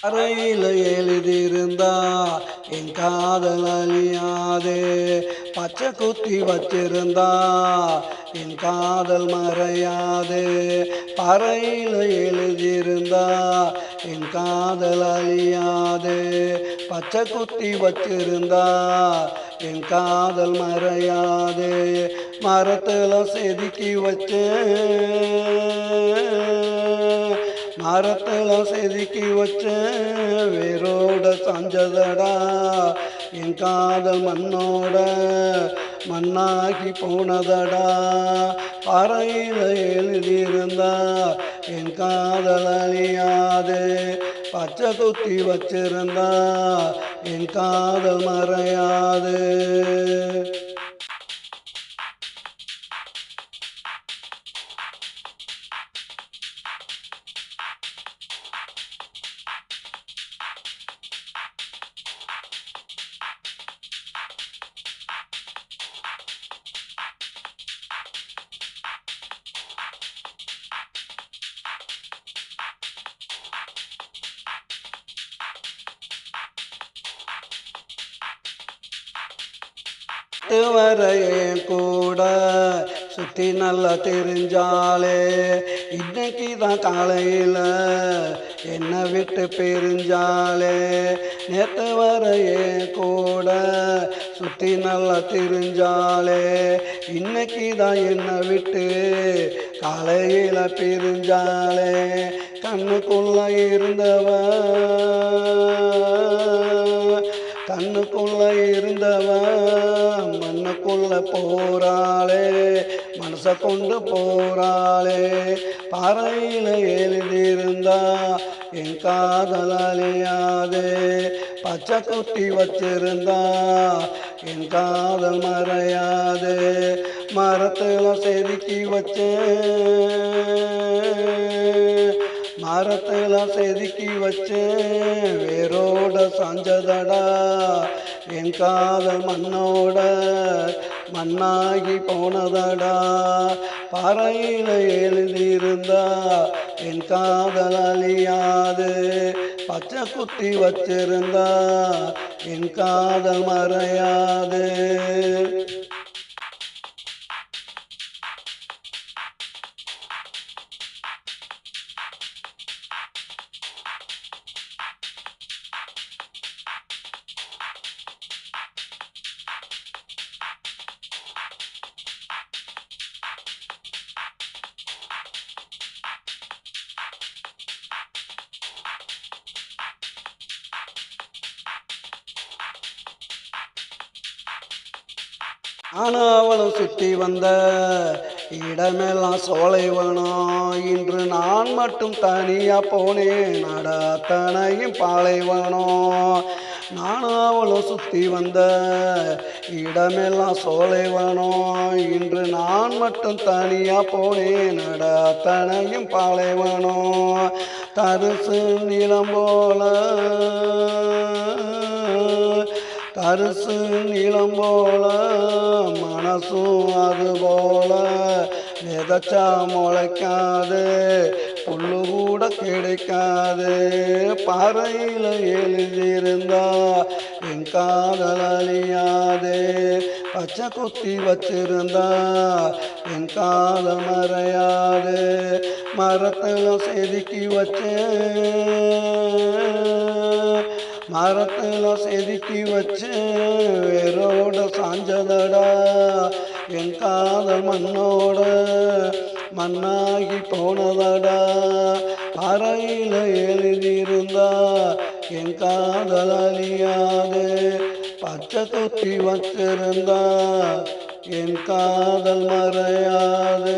அறையில் எழுதியிருந்தா என் காதல் அழியாதே. பச்சை குத்தி வச்சிருந்தா என் காதல் மறையாதே. பறையில் எழுதியிருந்தா என் காதல் அழியாதே. பச்சை குத்தி வச்சிருந்தா என் காதல் மறையாதே. மரத்துல செதுக்கி மரத்துல செதுக்கி வச்ச வேரோட சஞ்சதடா என் காதல் மண்ணோட மண்ணாகி போனதடா. பறையில் எழுதியிருந்தா என் காதல் அழியாதே. பச்சை குத்தி வச்சிருந்தா என் காதல் மறையாது. வரையே கூட சுத்தி நல்லா தெரிஞ்சாலே இன்னைக்கு தான் காலையில் என்னை விட்டு பிரிஞ்சாலே. நேற்று வரையே கூட சுத்தி நல்லா தெரிஞ்சாலே இன்னைக்கு தான் என்னை விட்டு காலையில் பிரிஞ்சாலே. கண்ணுக்குள்ள இருந்தவன் மண்ணுக்குள்ள போறாளே மனச கொண்டு போறாளே. பறையில் எழுதியிருந்தா என் காதல் அழியாதே. பச்சை குத்தி வச்சிருந்தா என் காதல் மறையாதே. மரத்துல செதுக்கி வேரோட சாஞ்சதடா என் காதல் மண்ணோட மண்ணாகி போனதடா. பறையில் எழுதியிருந்தா என் காதல் அழியாது. பச்சை குத்தி வச்சிருந்தா என் காதல் மறையாது. ஆனா அவளும் சுற்றி வந்த இடமெல்லாம் சோலைவனம். இன்று நான் மட்டும் தனியா போனேன் நடத்தனையும் பாலைவனம். நானும் அவளும் சுற்றி வந்த இடமெல்லாம் சோலைவனம். இன்று நான் மட்டும் தனியா போனேன் நடத்தனையும் பாலைவனம். தரிசு நிலம் போல மனசும் அது போல விதைச்சா முளைக்காது புல்லு கூட கிடைக்காது. பறையில் எழுதியிருந்தா என் காதல் அழியாதே. பச்சை குத்தி வச்சிருந்தா என் காதல் மறையாது. மரத்தில் செதுக்கி வேரோட சாஞ்சதடா என் காதல் மண்ணோட மண்ணாகி போனதடா. பறையில் எழுதியிருந்தா என் காதல் அழியாது. பச்சை குத்தி வச்சிருந்தா என் காதல் மறையாது.